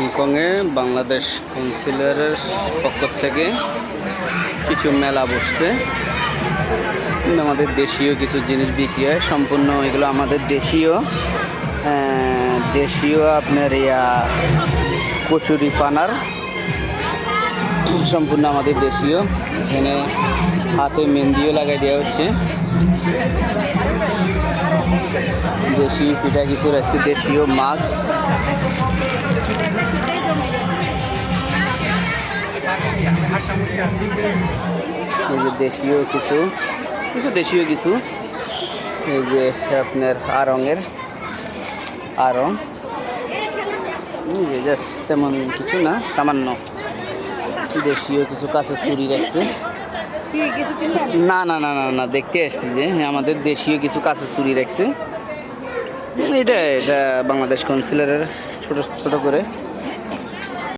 হংকংয়ে বাংলাদেশ কাউন্সিলের পক্ষ থেকে কিছু মেলা বসছে। আমাদের দেশীয় কিছু জিনিস বিক্রি হয়, সম্পূর্ণ এগুলো আমাদের দেশীয় আপনার কচুরি পানার সম্পূর্ণ আমাদের দেশীয়। এখানে হাতে মেহেন্দিও লাগাই দেওয়া হচ্ছে। দেশীয় পিঠা কিছু রাখছে, দেশীয় মাছ, এই যে দেশীয় কিছু দেশীয় কিছু, এই যে আপনার আড়ঙের আড়ং, জাস্ট তেমন কিছু না, সামান্য দেশীয় কিছু কাছে চুরি রাখছে। না না না না না দেখতে আসছি যে আমাদের দেশীয় কিছু কাছে চুরি রাখছে। এটা বাংলাদেশ কাউন্সিলরের ছোট ছোট করে